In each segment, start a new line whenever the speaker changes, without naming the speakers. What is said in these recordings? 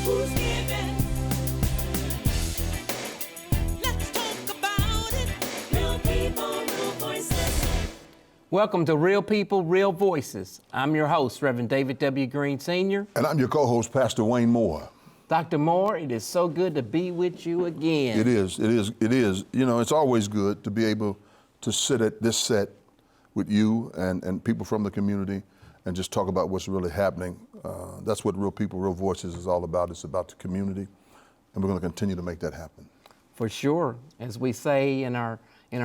Who's giving? Let's talk about it. Real people, real voices.
Welcome to Real People, Real Voices. I'm your host, Reverend David W. Green Sr.
And I'm your co-host, Pastor Wayne Moore.
Dr. Moore, it is so good to be with you again.
It is. You know, it's always good to be able to sit at this set with you and people from the community and just talk about what's really happening. That's what Real People, Real Voices is all about. It's about the community, and we're going to continue to make that happen.
For sure. As we say in our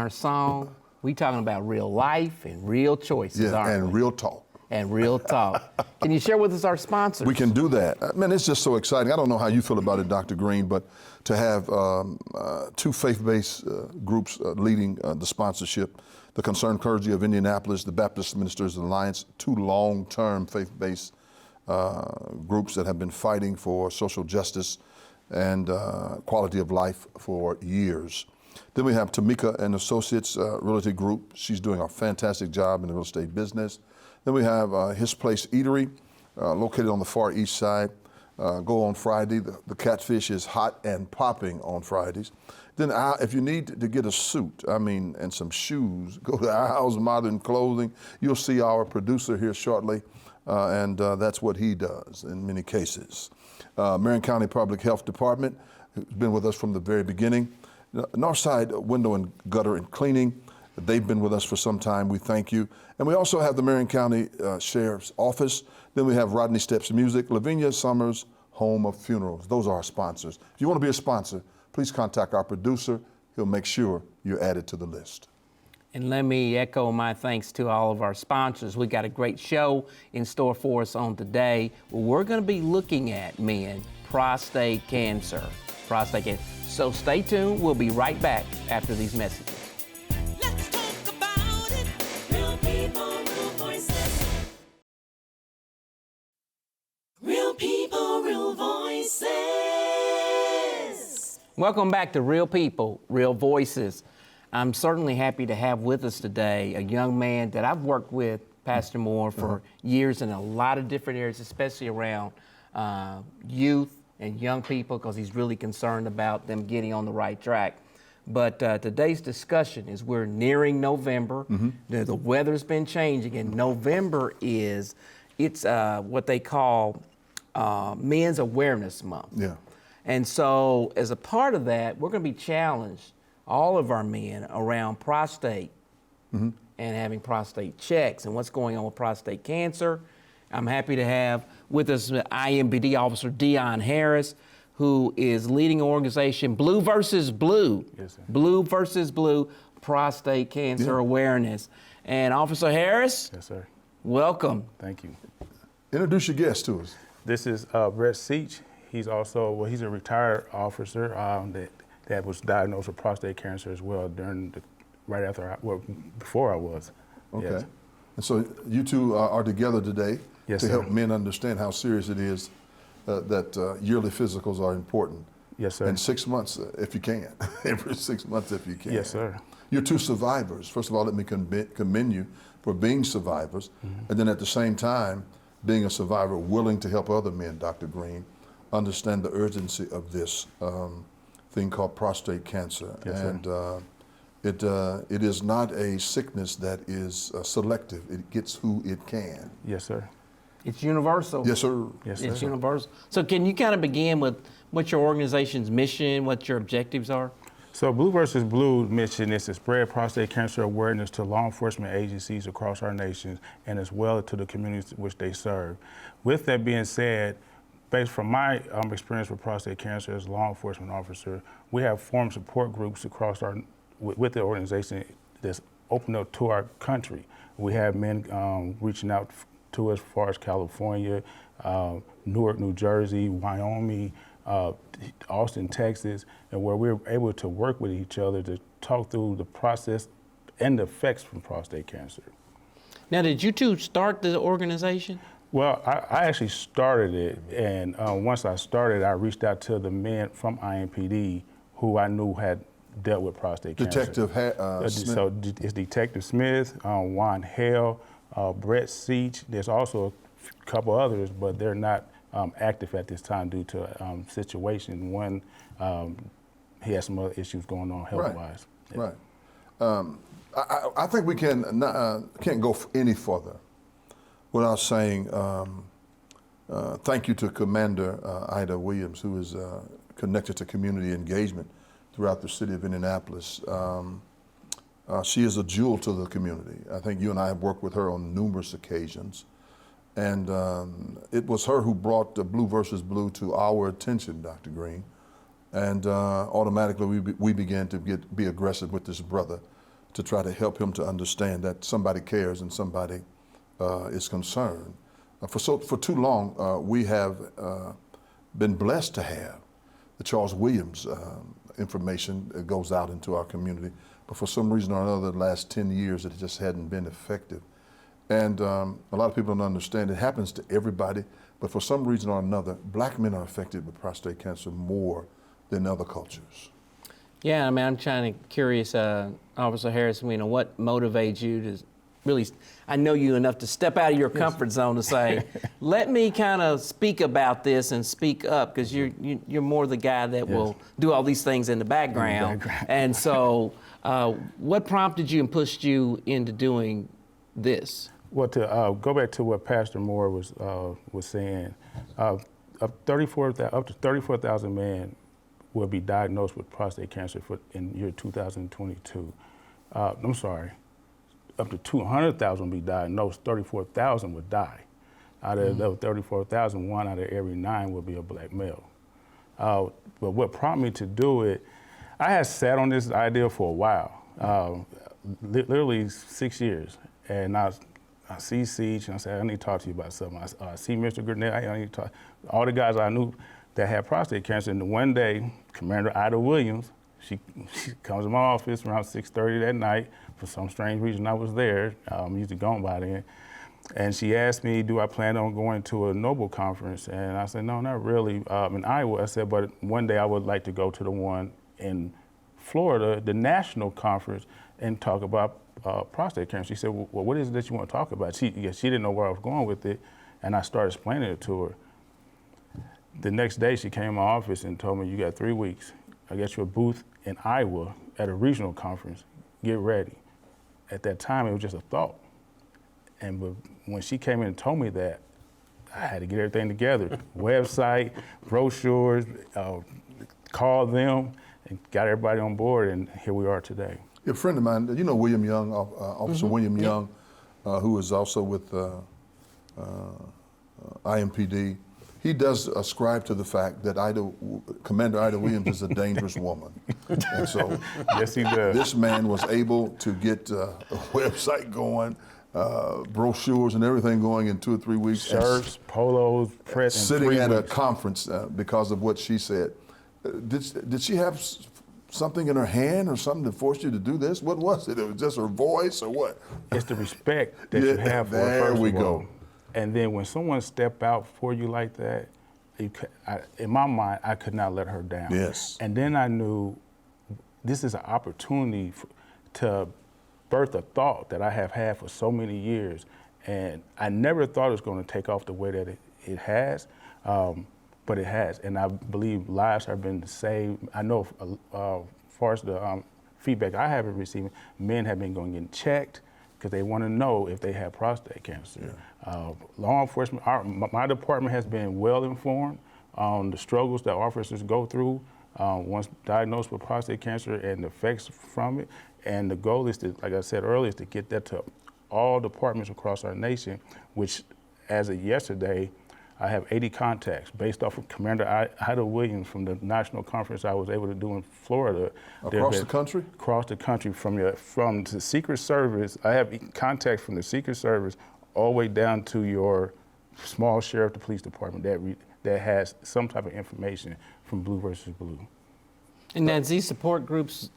song, we talking about real life and real choices, aren't
and
we?
real talk.
And real talk. Can you share with us our sponsors?
We can do that. Man, it's just so exciting. I don't know how you feel about it, Dr. Green, but to have two faith-based groups leading the sponsorship, the Concerned Clergy of Indianapolis, the Baptist Ministers Alliance, two long-term faith-based groups that have been fighting for social justice and quality of life for years. Then we have Tamika and Associates Realty Group. She's doing a fantastic job in the real estate business. Then we have His Place Eatery, located on the far east side. Go on Friday. The catfish is hot and popping on Fridays. Then if you need to get a suit, and some shoes, go to Our House Modern Clothing. You'll see our producer here shortly, and that's what he does in many cases. Marion County Public Health Department has been with us from the very beginning. Northside Window and Gutter and Cleaning, they've been with us for some time. We thank you. And we also have the Marion County Sheriff's Office. Then we have Rodney Steps Music, Lavinia Summers Home of Funerals. Those are our sponsors. If you want to be a sponsor, please contact our producer. He'll make sure you're added to the list.
And let me echo my thanks to all of our sponsors. We got a great show in store for us on today. We're going to be looking at, prostate cancer. So stay tuned. We'll be right back after these messages.
Let's talk about it. Real people, real voices. Real people, real voices.
Welcome back to Real People, Real Voices. I'm certainly happy to have with us today a young man that I've worked with, Pastor Moore, for years in a lot of different areas, especially around youth and young people, because he's really concerned about them getting on the right track. But today's discussion is we're nearing November. The weather's been changing, and November it's what they call Men's Awareness Month.
Yeah.
And so as a part of that, we're going to be challenged, all of our men, around prostate and having prostate checks and what's going on with prostate cancer. I'm happy to have with us IMBD Officer Dion Harris, who is leading an organization, Blue versus Blue.
Yes, sir.
Blue versus Blue, prostate cancer awareness. And Officer Harris,
Yes, sir.
welcome.
Thank you.
Introduce your guest to us.
This is Brett Seach. He's also, he's a retired officer that was diagnosed with prostate cancer as well before I was.
Okay.
Yes.
And so you two are together today
Yes,
to
sir.
help men understand how serious it is that yearly physicals are important.
Yes, sir.
And 6 months, if you can. Every 6 months, if you can.
Yes, sir.
You're two survivors. First of all, let me commend you for being survivors. And then at the same time, being a survivor, willing to help other men, Dr. Green, understand the urgency of this thing called prostate cancer.
Yes, sir.
And it is not a sickness that is selective. It gets who it can.
Yes, sir.
It's universal.
Yes, sir.
Yes,
It's
sir.
universal. So can you kind of begin with what your organization's mission, what your objectives are?
So Blue versus Blue mission is to spread prostate cancer awareness to law enforcement agencies across our nation and as well to the communities which they serve. With that being said, based from my experience with prostate cancer as a law enforcement officer, we have formed support groups across with the organization that's open up to our country. We have men reaching out to us as far as California, Newark, New Jersey, Wyoming, Austin, Texas, and where we're able to work with each other to talk through the process and the effects from prostate cancer.
Now, did you two start the organization?
Well, I actually started it, and once I started, I reached out to the men from IMPD who I knew had dealt with prostate cancer.
Smith.
So it's Detective Smith, Juan Hale, Brett Seach. There's also a couple others, but they're not active at this time due to situation. One, he has some other issues going on health-wise.
Right. I think we can't go any further without saying thank you to Commander Ida Williams, who is connected to community engagement throughout the city of Indianapolis. She is a jewel to the community. I think you and I have worked with her on numerous occasions. And it was her who brought Blue versus Blue to our attention, Dr. Green. And automatically we began to be aggressive with this brother to try to help him to understand that somebody cares and somebody is concerned. For too long, we have been blessed to have the Charles Williams information that goes out into our community. But for some reason or another, the last 10 years, it just hadn't been effective. And a lot of people don't understand it happens to everybody, but for some reason or another, black men are affected with prostate cancer more than other cultures.
Yeah, I mean, I'm kind of curious, Officer Harrison, what motivates you to really, I know you enough to step out of your comfort zone to say, let me kind of speak about this and speak up, because you're more the guy that will do all these things in the background. And so what prompted you and pushed you into doing this?
Well, to go back to what Pastor Moore was saying, up to 34,000 men will be diagnosed with prostate cancer in year 2022. I'm sorry, up to 200,000 will be diagnosed, 34,000 would die. Out of those 34,000, 1 out of every 9 will be a black male. But what prompted me to do it, I had sat on this idea for a while, literally 6 years. And I see Seach, and I said, I need to talk to you about something. I see Mr. Gurnett, I need to talk. All the guys I knew that had prostate cancer, and one day, Commander Ida Williams, she comes to my office around 6:30 that night. For some strange reason, I was there. I'm usually gone by then. And she asked me, do I plan on going to a Noble conference? And I said, no, not really. In Iowa, I said, but one day I would like to go to the one in Florida, the national conference, and talk about prostate cancer. She said, well, what is it that you want to talk about? She didn't know where I was going with it, and I started explaining it to her. The next day, she came to my office and told me, you got 3 weeks. I got you a booth in Iowa at a regional conference. Get ready. At that time, it was just a thought. And when she came in and told me that, I had to get everything together. Website, brochures, called them, and got everybody on board, and here we are today.
A friend of mine, you know William Young, Officer William Young, who is also with IMPD. He does ascribe to the fact that Commander Ida Williams is a dangerous woman. And so
yes, he does.
This man was able to get a website going, brochures and everything going in 2 or 3 weeks.
Shirts, polos, press.
Sitting at a conference because of what she said. Did she have something in her hand or something that forced you to do this? What was it? It was just her voice or what?
It's the respect that you have for her, first of all. And then when someone step out for you like that, in my mind, I could not let her down.
Yes.
And then I knew this is an opportunity to birth a thought that I have had for so many years. And I never thought it was going to take off the way that it has, but it has. And I believe lives have been saved. I know as far as the feedback I have been receiving, men have been going and checked because they want to know if they have prostate cancer. Yeah. Law enforcement, my department has been well informed on the struggles that officers go through once diagnosed with prostate cancer and the effects from it. And the goal is to, like I said earlier, is to get that to all departments across our nation, which as of yesterday, I have 80 contacts based off of Commander Ida Williams from the national conference I was able to do in Florida.
Across the country? Across
the country, from the Secret Service. I have contacts from the Secret Service all the way down to your small sheriff, the police department that has some type of information from Blue versus Blue.
And now these support groups,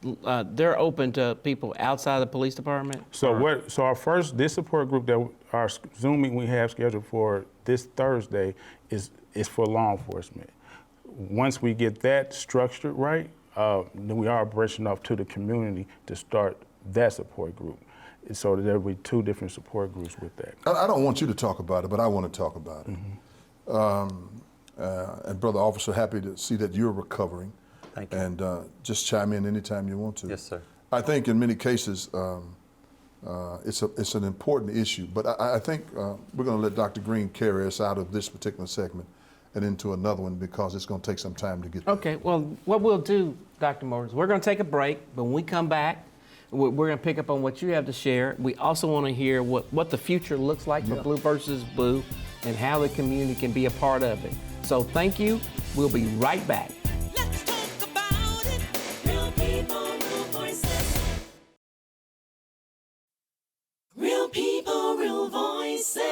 they're open to people outside the police department?
So this support group that our Zoom meeting we have scheduled for this Thursday is for law enforcement. Once we get that structured right, then we are branching off to the community to start that support group. So there will be 2 different support groups with that.
I don't want you to talk about it, but I want to talk about it. And Brother Officer, happy to see that you're recovering.
Thank you.
And just chime in anytime you want to.
Yes, sir.
I think in many cases, it's an important issue, but I think we're going to let Dr. Green carry us out of this particular segment and into another one because it's going to take some time to get there.
Okay, well, what we'll do, Dr. Morris, we're going to take a break, but when we come back, we're going to pick up on what you have to share. We also want to hear what the future looks like for Blue versus Blue and how the community can be a part of it. So thank you. We'll be right back.
Let's talk about it. Real people, real voices. Real people, real voices.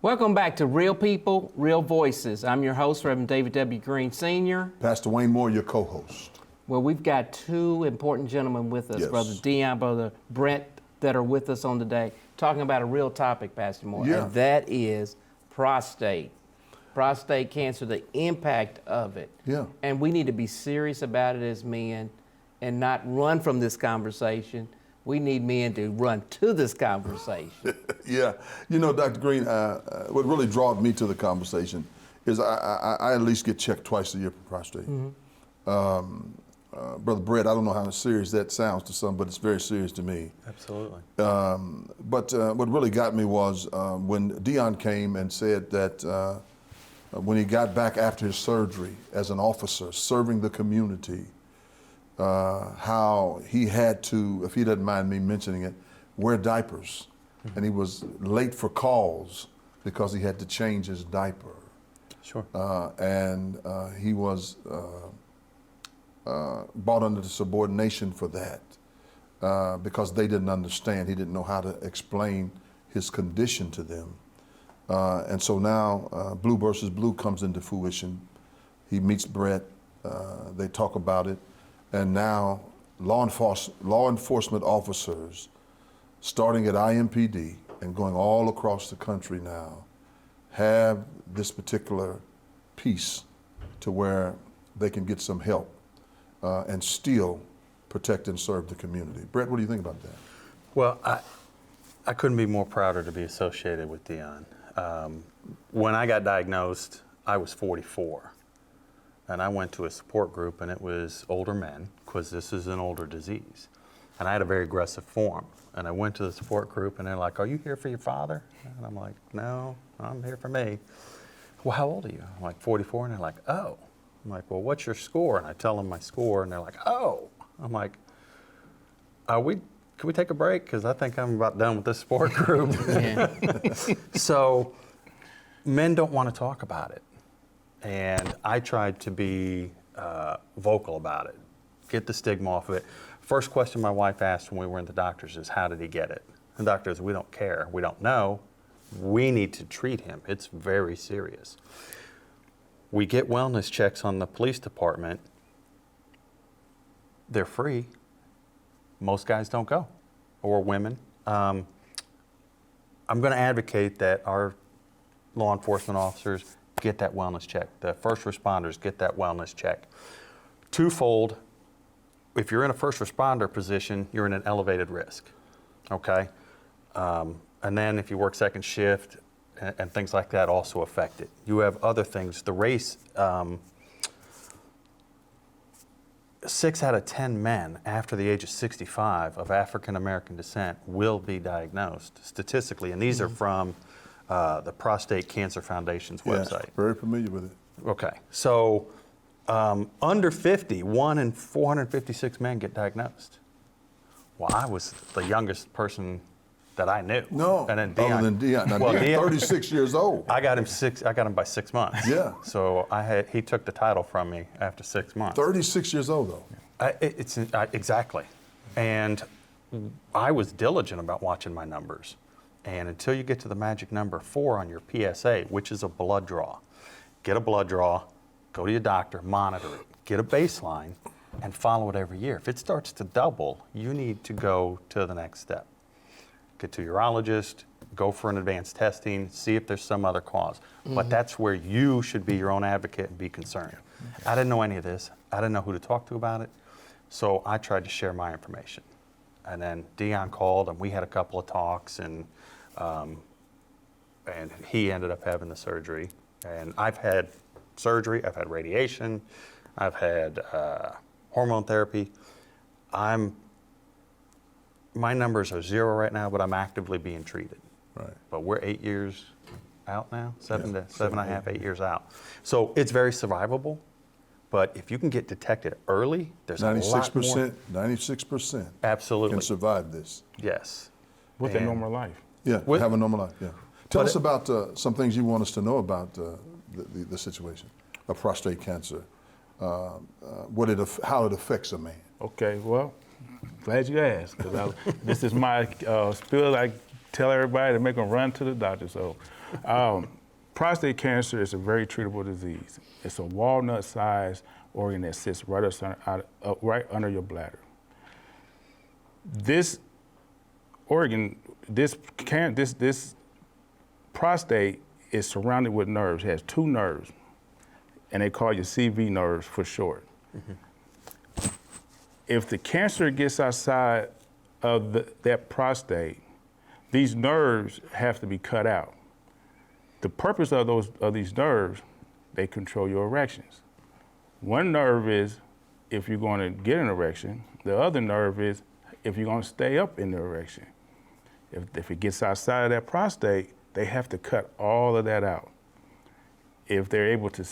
Welcome back to Real People, Real Voices. I'm your host, Reverend David W. Green Sr.
Pastor Wayne Moore, your co-host.
Well, we've got two important gentlemen with us,
Yes.
Brother Dion, Brother Brent, that are with us on today, talking about a real topic, Pastor Moore,
Yeah.
and that is prostate cancer, the impact of it.
Yeah.
And we need to be serious about it as men and not run from this conversation. We need men to run to this conversation.
Yeah, you know, Dr. Green, what really drawed me to the conversation is I at least get checked twice a year for prostate. Brother Brett, I don't know how serious that sounds to some, but it's very serious to me.
Absolutely.
But what really got me was when Dion came and said that when he got back after his surgery as an officer serving the community, how he had to, if he doesn't mind me mentioning it, wear diapers. And he was late for calls because he had to change his diaper.
Sure.
And he was brought under the subordination for that because they didn't understand. He didn't know how to explain his condition to them. And so now Blue versus Blue comes into fruition. He meets Brett. They talk about it. And now law enforcement officers, starting at IMPD and going all across the country now, have this particular piece to where they can get some help and still protect and serve the community. Brett, what do you think about that?
Well, I couldn't be more prouder to be associated with Dion. When I got diagnosed, I was 44. And I went to a support group, and it was older men, because this is an older disease. And I had a very aggressive form. And I went to the support group, and they're like, "Are you here for your father?" And I'm like, "No, I'm here for me." "Well, how old are you?" I'm like, 44. And they're like, "Oh." I'm like, "Well, what's your score?" And I tell them my score, and they're like, "Oh." I'm like, can we take a break? Because I think I'm about done with this support group. So men don't want to talk about it. And I tried to be vocal about it, get the stigma off of it. First question my wife asked when we were in the doctor's is, "How did he get it?" The doctor says, "We don't care. We don't know. We need to treat him. It's very serious." We get wellness checks on the police department. They're free. Most guys don't go, or women. I'm going to advocate that our law enforcement officers get that wellness check. The first responders get that wellness check. Twofold, if you're in a first responder position, you're in an elevated risk, okay? And then if you work second shift and things like that also affect it. You have other things. The race, 6 out of 10 men after the age of 65 of African American descent will be diagnosed statistically, and these are from the Prostate Cancer Foundation's website.
Yes, very familiar with it.
Okay, so under 50, 1 in 456 men get diagnosed. Well, I was the youngest person that I knew.
No,
and then
other than Dion. Now,
Well,
Dion's
Dion-
36 years old.
I got him by 6 months.
Yeah.
So he took the title from me after 6 months.
36 years old, though.
Exactly. And I was diligent about watching my numbers. And until you get to the magic number 4 on your PSA, which is a blood draw, get a blood draw, go to your doctor, monitor it, get a baseline, and follow it every year. If it starts to double, you need to go to the next step. Get to a urologist, go for an advanced testing, see if there's some other cause. But that's where you should be your own advocate and be concerned. I didn't know any of this. I didn't know who to talk to about it. So I tried to share my information. And then Dion called, and we had a couple of talks, and and he ended up having the surgery. And I've had surgery, I've had radiation, I've had hormone therapy. My numbers are 0 right now, but I'm actively being treated.
Right.
But we're 8 years out now, seven and a half, 8 years out. So it's very survivable, but if you can get detected early, there's a lot more.
96%
Absolutely.
can survive this.
Yes.
With a
And-
normal life.
Yeah, have a normal life, yeah. Tell
But
us about some things you want us to know about the situation of prostate cancer, how it affects a man.
Okay, well, glad you asked, because this is my spiel. I tell everybody to make them run to the doctor. So, prostate cancer is a very treatable disease. It's a walnut-sized organ that sits right under your bladder. This organ, this prostate is surrounded with nerves. It has 2 nerves, and they call you CV nerves for short. Mm-hmm. If the cancer gets outside of that prostate, these nerves have to be cut out. The purpose of these nerves, they control your erections. One nerve is if you're going to get an erection. The other nerve is if you're going to stay up in the erection. If it gets outside of that prostate, they have to cut all of that out. If they're able to,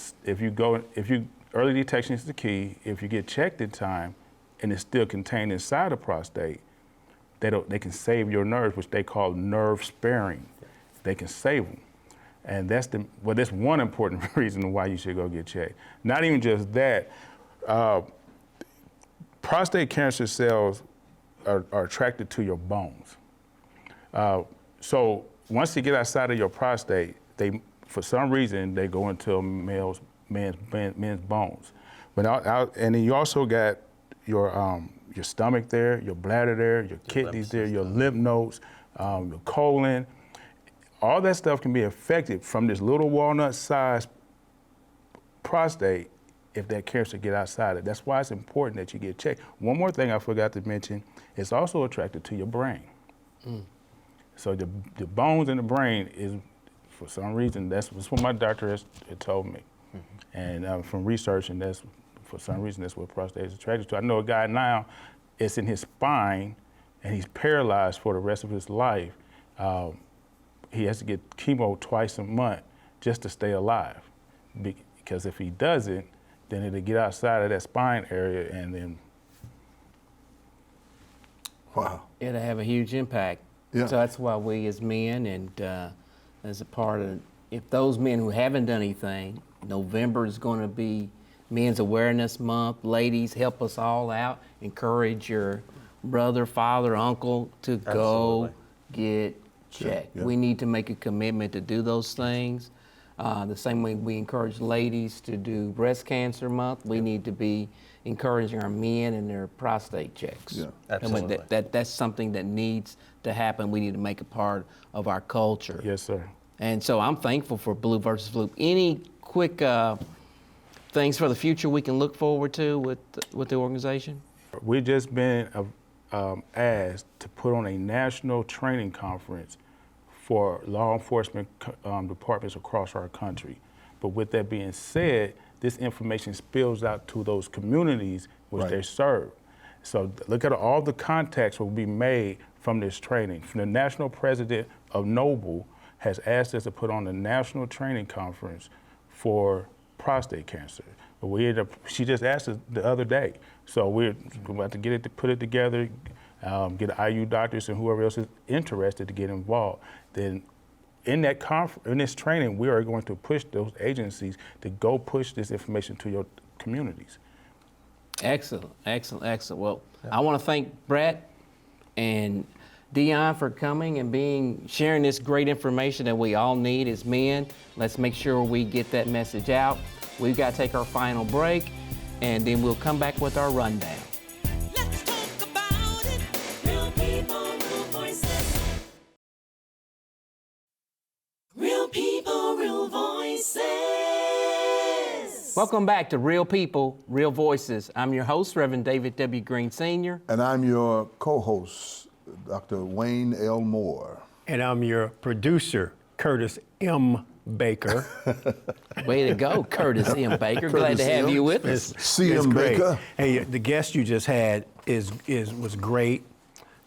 early detection is the key. If you get checked in time and it's still contained inside the prostate, they can save your nerves, which they call nerve sparing. They can save them. And that's one important reason why you should go get checked. Not even just that, prostate cancer cells are attracted to your bones. So once they get outside of your prostate, for some reason, they go into men's bones. And then you also got your stomach there, your bladder there, your kidneys there, your lymph nodes, your colon. All that stuff can be affected from this little walnut-sized prostate if that cancer get outside it. That's why it's important that you get checked. One more thing I forgot to mention, it's also attracted to your brain. Mm. So the bones in the brain is, for some reason, that's what my doctor has told me. Mm-hmm. And from researching, for some reason, that's what prostate is attracted to. I know a guy now, it's in his spine, and he's paralyzed for the rest of his life. He has to get chemo twice a month just to stay alive. Because if he doesn't, then it'll get outside of that spine area and then.
Wow.
It'll have a huge impact.
Yeah.
So that's why we as men and as a part of, if those men who haven't done anything, November is going to be Men's Awareness Month. Ladies, help us all out. Encourage your brother, father, uncle to go get checked.
Yeah.
We need to make a commitment to do those things. The same way we encourage ladies to do Breast Cancer Month, we need to be encouraging our men in their prostate checks.
Yeah.
Absolutely.
That's something that needs to happen. We need to make a part of our culture.
Yes, sir.
And so I'm thankful for Blue versus Blue. Any quick things for the future we can look forward to with the organization?
We've just been asked to put on a national training conference for law enforcement departments across our country. But with that being said, this information spills out to those communities which they serve. So look at all the contacts will be made from this training. The national president of Noble has asked us to put on a national training conference for prostate cancer. But she just asked us the other day. So we're about to put it together, get IU doctors and whoever else is interested to get involved. Then in this training, we are going to push those agencies to go push this information to your communities.
Excellent, excellent, excellent. Well, I want to thank Brett and Dion for coming and sharing this great information that we all need as men. Let's make sure we get that message out. We've got to take our final break, and then we'll come back with our rundown.
Let's talk about it. Real people, real voices. Real people, real voices.
Welcome back to Real People, Real Voices. I'm your host, Reverend David W. Green Sr.
And I'm your co-host, Dr. Wayne L. Moore.
And I'm your producer, Curtis M. Baker.
Way to go, Curtis M. Baker. Glad
Curtis
to have
M.
you with us.
C.M.
great.
Baker.
Hey, the guest you just had was great.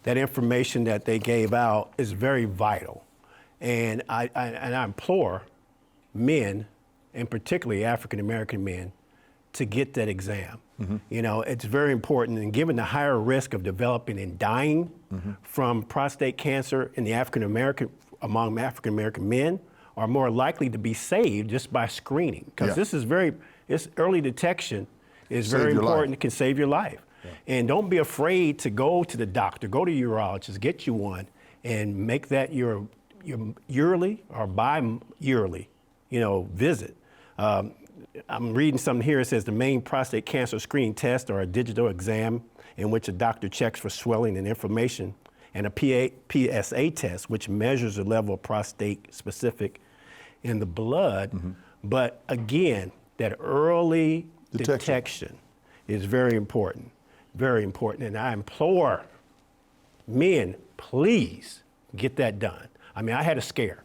That information that they gave out is very vital, and I implore men, and particularly African American men, to get that exam. You know, it's very important, and given the higher risk of developing and dying from prostate cancer in the among African American men, are more likely to be saved just by screening, because this is it's early detection is
Save
very
your
important.
life.
It can save your life. And don't be afraid to go to the doctor, go to your urologist, get you one, and make that your yearly or bi-yearly, visit. I'm reading something here. It says the main prostate cancer screening tests are a digital exam in which a doctor checks for swelling and inflammation, and a PSA test, which measures the level of prostate specific in the blood. But again, that early detection is very important, very important. And I implore men, please get that done. I mean, I had a scare,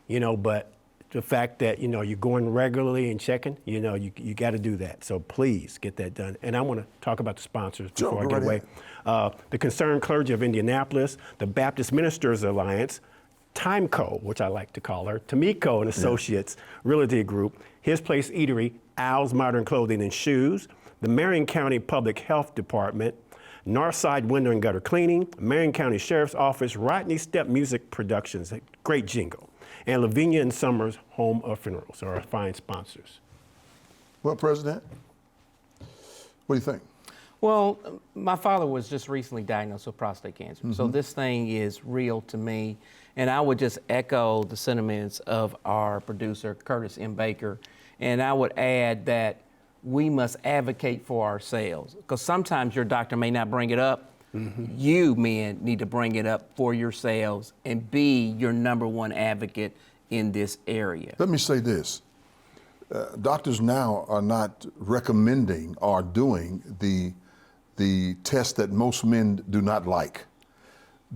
but the fact that, you're going regularly and checking, you got to do that. So please get that done. And I want to talk about the sponsors before I get away. The Concerned Clergy of Indianapolis, the Baptist Ministers Alliance, Timeco, which I like to call her, Tamiko and Associates Realty Group, His Place Eatery, Al's Modern Clothing and Shoes, the Marion County Public Health Department, Northside Window and Gutter Cleaning, Marion County Sheriff's Office, Rodney Step Music Productions, a great jingle, and Lavinia and Summers Home of Funerals are our fine sponsors.
Well, President, what do you think?
Well, my father was just recently diagnosed with prostate cancer, so this thing is real to me. And I would just echo the sentiments of our producer, Curtis M. Baker, and I would add that we must advocate for ourselves, because sometimes your doctor may not bring it up. You men need to bring it up for yourselves and be your #1 advocate in this area.
Let me say this. Doctors now are not recommending or doing the test that most men do not like.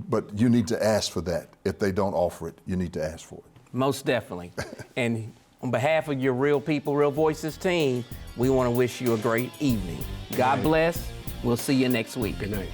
But you need to ask for that. If they don't offer it, you need to ask for it.
Most definitely. And on behalf of your Real People, Real Voices team, we want to wish you a great evening. God bless. We'll see you next week.
Good night.